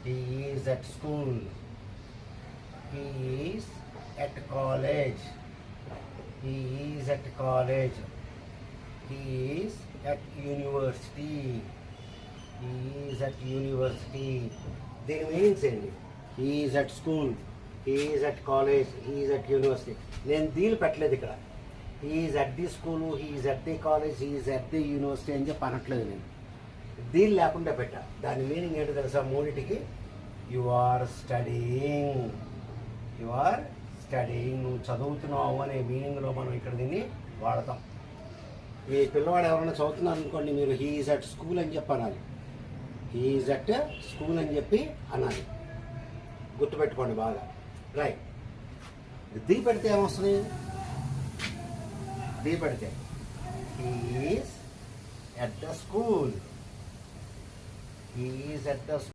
He is at school. He is at college. He is at college. He is at university. He is at university. దీని meanings ఏంటి? He is at school. He is at college. He is at university. నేను దీని పెట్టలేదు ఇక్కడ. He is at the school. He is at the college. He is at the university అని చెప్పి అనట్లేదు నేను. దీని లేకుండా పెట్టా. దాని మీనింగ్ ఏంటో తెలుసా? మూడింటికి you are studying. You are studying. నువ్వు చదువుతున్నావు అనే మీనింగ్లో మనం ఇక్కడ దీన్ని వాడతాం. మీ పిల్లవాడు ఎవరైనా చదువుతున్నారు అనుకోండి, మీరు హీ ఈజ్ అట్ స్కూల్ అని చెప్పి అనాలి. హీ ఈజ్ అట్ స్కూల్ అని చెప్పి అనాలి. గుర్తుపెట్టుకోండి బాగా. రైట్. దీ పెడితే ఏమొస్తుంది? దీ పెడితే he is at the school. He is at the